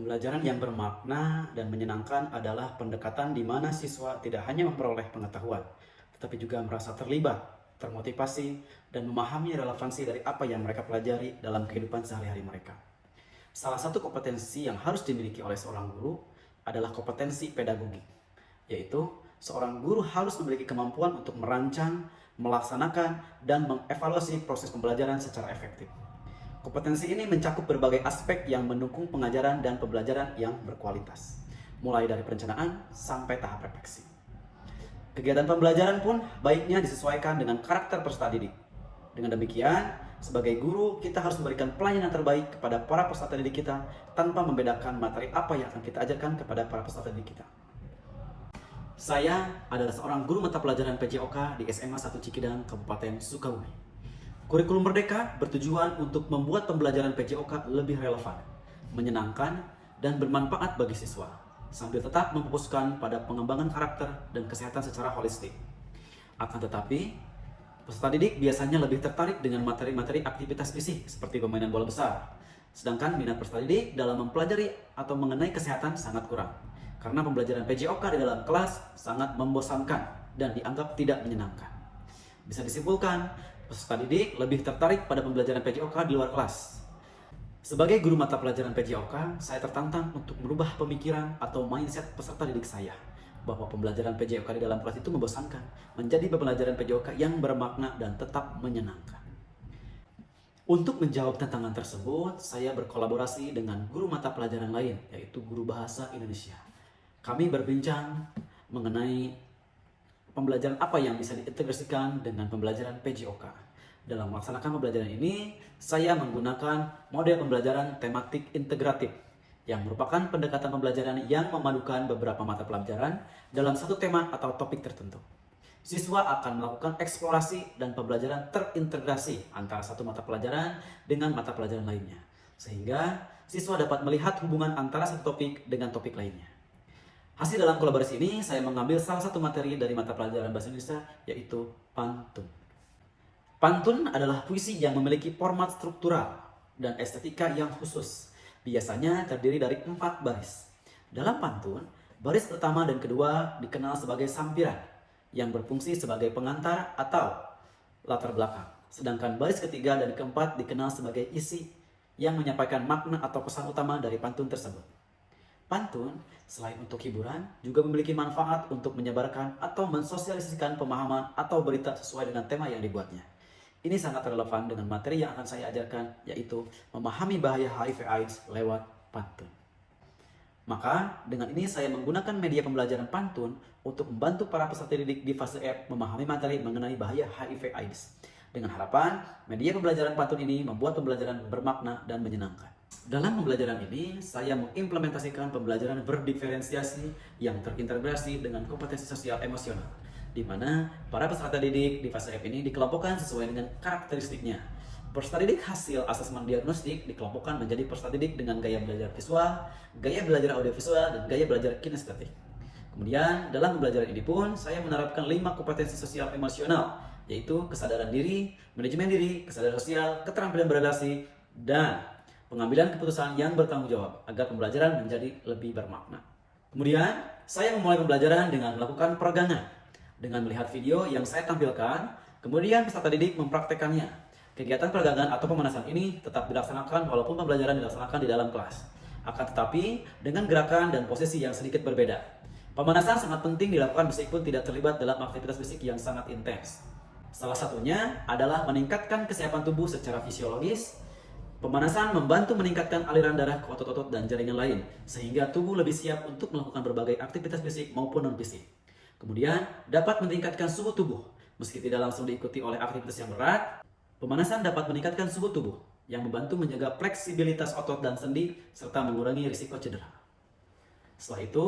Pembelajaran yang bermakna dan menyenangkan adalah pendekatan di mana siswa tidak hanya memperoleh pengetahuan, tetapi juga merasa terlibat, termotivasi, dan memahami relevansi dari apa yang mereka pelajari dalam kehidupan sehari-hari mereka. Salah satu kompetensi yang harus dimiliki oleh seorang guru adalah kompetensi pedagogik, yaitu seorang guru harus memiliki kemampuan untuk merancang, melaksanakan, dan mengevaluasi proses pembelajaran secara efektif. Kompetensi ini mencakup berbagai aspek yang mendukung pengajaran dan pembelajaran yang berkualitas, mulai dari perencanaan sampai tahap refleksi. Kegiatan pembelajaran pun baiknya disesuaikan dengan karakter peserta didik. Dengan demikian, sebagai guru, kita harus memberikan pelayanan terbaik kepada para peserta didik kita tanpa membedakan materi apa yang akan kita ajarkan kepada para peserta didik kita. Saya adalah seorang guru mata pelajaran PJOK di SMA 1 Cikidang, Kabupaten Sukabumi. Kurikulum Merdeka bertujuan untuk membuat pembelajaran PJOK lebih relevan, menyenangkan, dan bermanfaat bagi siswa, sambil tetap memfokuskan pada pengembangan karakter dan kesehatan secara holistik. Akan tetapi, peserta didik biasanya lebih tertarik dengan materi-materi aktivitas fisik seperti permainan bola besar, sedangkan minat peserta didik dalam mempelajari atau mengenai kesehatan sangat kurang, karena pembelajaran PJOK di dalam kelas sangat membosankan dan dianggap tidak menyenangkan. Bisa disimpulkan, peserta didik lebih tertarik pada pembelajaran PJOK di luar kelas. Sebagai guru mata pelajaran PJOK, saya tertantang untuk merubah pemikiran atau mindset peserta didik saya bahwa pembelajaran PJOK di dalam kelas itu membosankan, menjadi pembelajaran PJOK yang bermakna dan tetap menyenangkan. Untuk menjawab tantangan tersebut, saya berkolaborasi dengan guru mata pelajaran lain, yaitu guru bahasa Indonesia. Kami berbincang mengenai pembelajaran apa yang bisa diintegrasikan dengan pembelajaran PJOK. Dalam melaksanakan pembelajaran ini, saya menggunakan model pembelajaran tematik integratif yang merupakan pendekatan pembelajaran yang memadukan beberapa mata pelajaran dalam satu tema atau topik tertentu. Siswa akan melakukan eksplorasi dan pembelajaran terintegrasi antara satu mata pelajaran dengan mata pelajaran lainnya, sehingga siswa dapat melihat hubungan antara satu topik dengan topik lainnya. Hasil dalam kolaborasi ini, saya mengambil salah satu materi dari mata pelajaran Bahasa Indonesia, yaitu pantun. Pantun adalah puisi yang memiliki format struktural dan estetika yang khusus. Biasanya terdiri dari 4 baris. Dalam pantun, baris pertama dan kedua dikenal sebagai sampiran, yang berfungsi sebagai pengantar atau latar belakang. Sedangkan baris ketiga dan keempat dikenal sebagai isi, yang menyampaikan makna atau pesan utama dari pantun tersebut. Pantun, selain untuk hiburan, juga memiliki manfaat untuk menyebarkan atau mensosialisasikan pemahaman atau berita sesuai dengan tema yang dibuatnya. Ini sangat relevan dengan materi yang akan saya ajarkan, yaitu memahami bahaya HIV/AIDS lewat pantun. Maka, dengan ini saya menggunakan media pembelajaran pantun untuk membantu para peserta didik di fase F memahami materi mengenai bahaya HIV/AIDS. Dengan harapan, media pembelajaran pantun ini membuat pembelajaran bermakna dan menyenangkan. Dalam pembelajaran ini, saya mengimplementasikan pembelajaran berdiferensiasi yang terintegrasi dengan kompetensi sosial emosional, di mana para peserta didik di fase F ini dikelompokkan sesuai dengan karakteristiknya. Peserta didik hasil asesmen diagnostik dikelompokkan menjadi peserta didik dengan gaya belajar visual, gaya belajar audiovisual, dan gaya belajar kinestetik. Kemudian, dalam pembelajaran ini pun, saya menerapkan 5 kompetensi sosial emosional, yaitu kesadaran diri, manajemen diri, kesadaran sosial, keterampilan berrelasi, dan pengambilan keputusan yang bertanggung jawab agar pembelajaran menjadi lebih bermakna. Kemudian, saya memulai pembelajaran dengan melakukan peregangan. Dengan melihat video yang saya tampilkan, kemudian peserta didik mempraktekannya. Kegiatan peregangan atau pemanasan ini tetap dilaksanakan walaupun pembelajaran dilaksanakan di dalam kelas. Akan tetapi, dengan gerakan dan posisi yang sedikit berbeda. Pemanasan sangat penting dilakukan meskipun tidak terlibat dalam aktivitas fisik yang sangat intens. Salah satunya adalah meningkatkan kesiapan tubuh secara fisiologis. Pemanasan membantu meningkatkan aliran darah ke otot-otot dan jaringan lain, sehingga tubuh lebih siap untuk melakukan berbagai aktivitas fisik maupun non-fisik. Kemudian, dapat meningkatkan suhu tubuh. Meski tidak langsung diikuti oleh aktivitas yang berat, pemanasan dapat meningkatkan suhu tubuh, yang membantu menjaga fleksibilitas otot dan sendi, serta mengurangi risiko cedera. Setelah itu,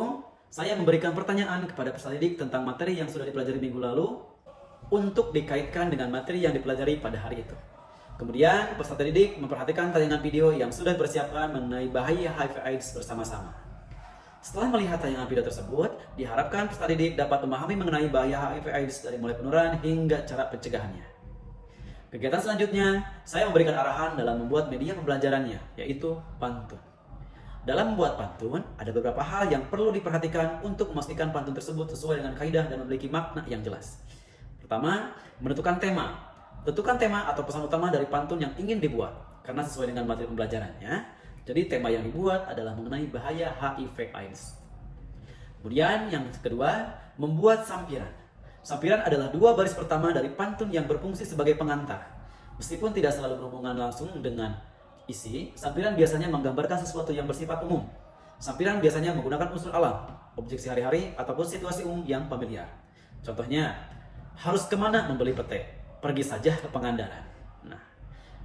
saya memberikan pertanyaan kepada peserta didik tentang materi yang sudah dipelajari minggu lalu, untuk dikaitkan dengan materi yang dipelajari pada hari itu. Kemudian, peserta didik memperhatikan tayangan video yang sudah dipersiapkan mengenai bahaya HIV/AIDS bersama-sama. Setelah melihat tayangan video tersebut, diharapkan peserta didik dapat memahami mengenai bahaya HIV/AIDS dari mulai penularan hingga cara pencegahannya. Kegiatan selanjutnya, saya memberikan arahan dalam membuat media pembelajarannya, yaitu pantun. Dalam membuat pantun, ada beberapa hal yang perlu diperhatikan untuk memastikan pantun tersebut sesuai dengan kaidah dan memiliki makna yang jelas. Pertama, menentukan tema. Tentukan tema atau pesan utama dari pantun yang ingin dibuat, karena sesuai dengan materi pembelajarannya. Jadi tema yang dibuat adalah mengenai bahaya HIV/AIDS. Kemudian yang kedua, membuat sampiran. Sampiran adalah dua baris pertama dari pantun yang berfungsi sebagai pengantar. Meskipun tidak selalu berhubungan langsung dengan isi, sampiran biasanya menggambarkan sesuatu yang bersifat umum. Sampiran biasanya menggunakan unsur alam, objek sehari-hari, ataupun situasi umum yang familiar. Contohnya, harus kemana membeli pete? Pergi saja ke Pangandaran. Nah,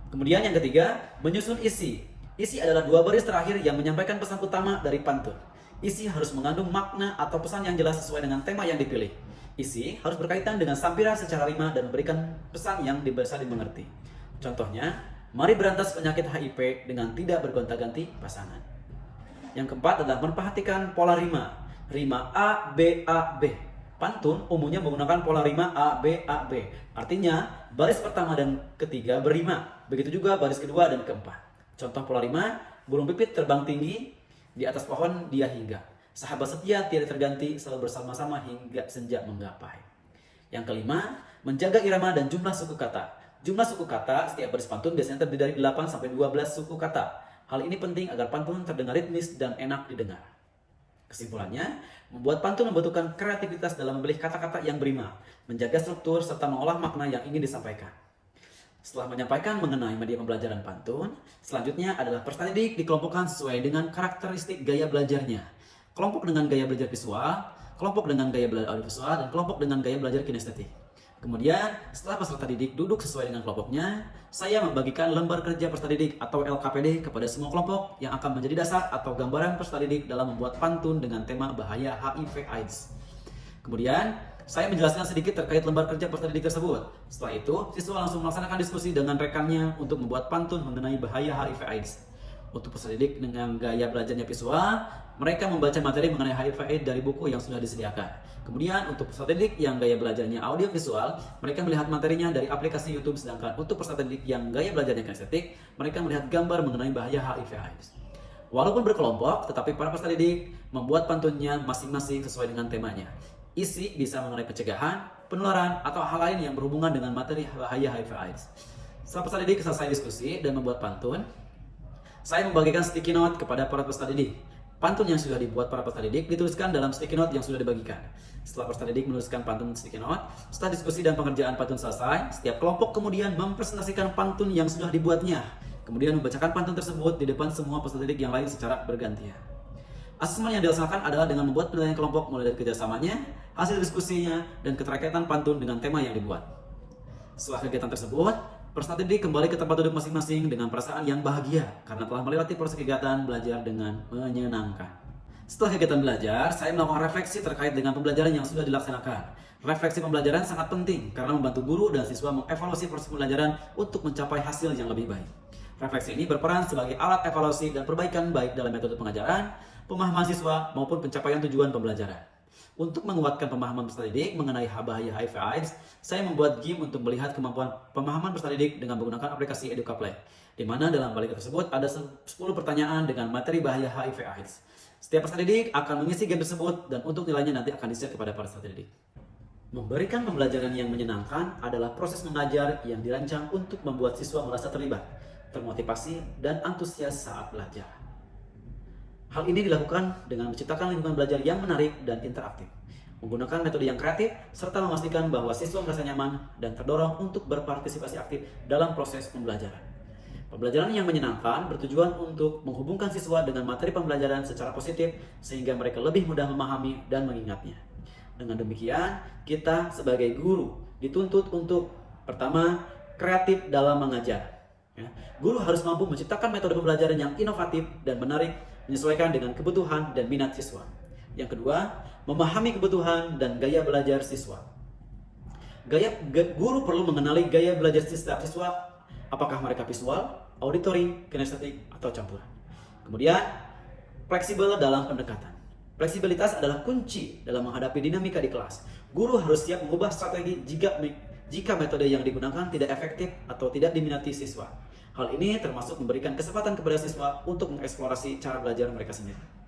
kemudian yang ketiga, menyusun isi. Isi adalah dua baris terakhir yang menyampaikan pesan utama dari pantun. Isi harus mengandung makna atau pesan yang jelas sesuai dengan tema yang dipilih. Isi harus berkaitan dengan sampiran secara rima dan memberikan pesan yang bisa dimengerti. Contohnya, mari berantas penyakit HIV dengan tidak bergonta-ganti pasangan. Yang keempat adalah memperhatikan pola rima. Rima A, B, A, B. Pantun umumnya menggunakan pola rima A, B, A, B. Artinya, baris pertama dan ketiga berrima. Begitu juga baris kedua dan keempat. Contoh pola rima, burung pipit terbang tinggi, di atas pohon dia hingga. Sahabat setia tiada terganti, selalu bersama-sama hingga senja menggapai. Yang kelima, menjaga irama dan jumlah suku kata. Jumlah suku kata setiap baris pantun biasanya terdiri dari 8 sampai 12 suku kata. Hal ini penting agar pantun terdengar ritmis dan enak didengar. Kesimpulannya, membuat pantun membutuhkan kreativitas dalam memilih kata-kata yang berima, menjaga struktur serta mengolah makna yang ingin disampaikan. Setelah menyampaikan mengenai media pembelajaran pantun, selanjutnya adalah peserta didik dikelompokkan sesuai dengan karakteristik gaya belajarnya. Kelompok dengan gaya belajar visual, kelompok dengan gaya belajar audiovisual, dan kelompok dengan gaya belajar kinestetik. Kemudian, setelah peserta didik duduk sesuai dengan kelompoknya, saya membagikan lembar kerja peserta didik atau LKPD kepada semua kelompok yang akan menjadi dasar atau gambaran peserta didik dalam membuat pantun dengan tema bahaya HIV/AIDS. Kemudian, saya menjelaskan sedikit terkait lembar kerja peserta didik tersebut. Setelah itu, siswa langsung melaksanakan diskusi dengan rekannya untuk membuat pantun mengenai bahaya HIV/AIDS. Untuk peserta didik dengan gaya belajarnya visual, mereka membaca materi mengenai HIV/AIDS dari buku yang sudah disediakan. Kemudian untuk peserta didik yang gaya belajarnya audio visual, mereka melihat materinya dari aplikasi YouTube. Sedangkan untuk peserta didik yang gaya belajarnya kinestetik, mereka melihat gambar mengenai bahaya HIV/AIDS. Walaupun berkelompok, tetapi para peserta didik membuat pantunnya masing-masing sesuai dengan temanya. Isi bisa mengenai pencegahan, penularan, atau hal lain yang berhubungan dengan materi bahaya HIV/AIDS. Setelah peserta didik selesai diskusi dan membuat pantun, saya membagikan sticky note kepada para peserta didik. Pantun yang sudah dibuat para peserta didik dituliskan dalam sticky note yang sudah dibagikan. Setelah peserta didik menuliskan pantun sticky note, setelah diskusi dan pengerjaan pantun selesai, setiap kelompok kemudian mempresentasikan pantun yang sudah dibuatnya. Kemudian membacakan pantun tersebut di depan semua peserta didik yang lain secara bergantian. Asesmen yang dilaksanakan adalah dengan membuat penilaian kelompok mulai dari kerjasamanya, hasil diskusinya, dan keterkaitan pantun dengan tema yang dibuat. Setelah kegiatan tersebut, peserta didik kembali ke tempat duduk masing-masing dengan perasaan yang bahagia karena telah melewati proses kegiatan belajar dengan menyenangkan. Setelah kegiatan belajar, saya melakukan refleksi terkait dengan pembelajaran yang sudah dilaksanakan. Refleksi pembelajaran sangat penting karena membantu guru dan siswa mengevaluasi proses pembelajaran untuk mencapai hasil yang lebih baik. Refleksi ini berperan sebagai alat evaluasi dan perbaikan baik dalam metode pengajaran, pemahaman siswa, maupun pencapaian tujuan pembelajaran. Untuk menguatkan pemahaman peserta didik mengenai bahaya HIV/AIDS, saya membuat game untuk melihat kemampuan pemahaman peserta didik dengan menggunakan aplikasi EducaPlay, di mana dalam balik tersebut ada 10 pertanyaan dengan materi bahaya HIV/AIDS. Setiap peserta didik akan mengisi game tersebut dan untuk nilainya nanti akan di-share kepada para peserta didik. Memberikan pembelajaran yang menyenangkan adalah proses mengajar yang dirancang untuk membuat siswa merasa terlibat, termotivasi, dan antusias saat belajar. Hal ini dilakukan dengan menciptakan lingkungan belajar yang menarik dan interaktif, menggunakan metode yang kreatif, serta memastikan bahwa siswa merasa nyaman dan terdorong untuk berpartisipasi aktif dalam proses pembelajaran. Pembelajaran yang menyenangkan bertujuan untuk menghubungkan siswa dengan materi pembelajaran secara positif sehingga mereka lebih mudah memahami dan mengingatnya. Dengan demikian, kita sebagai guru dituntut untuk pertama, kreatif dalam mengajar. Guru harus mampu menciptakan metode pembelajaran yang inovatif dan menarik, menyesuaikan dengan kebutuhan dan minat siswa. Yang kedua, memahami kebutuhan dan gaya belajar siswa. Guru perlu mengenali gaya belajar setiap siswa, apakah mereka visual, auditory, kinestetik, atau campuran. Kemudian, fleksibel dalam pendekatan. Fleksibilitas adalah kunci dalam menghadapi dinamika di kelas. Guru harus siap mengubah strategi jika metode yang digunakan tidak efektif atau tidak diminati siswa. Hal ini termasuk memberikan kesempatan kepada siswa untuk mengeksplorasi cara belajar mereka sendiri.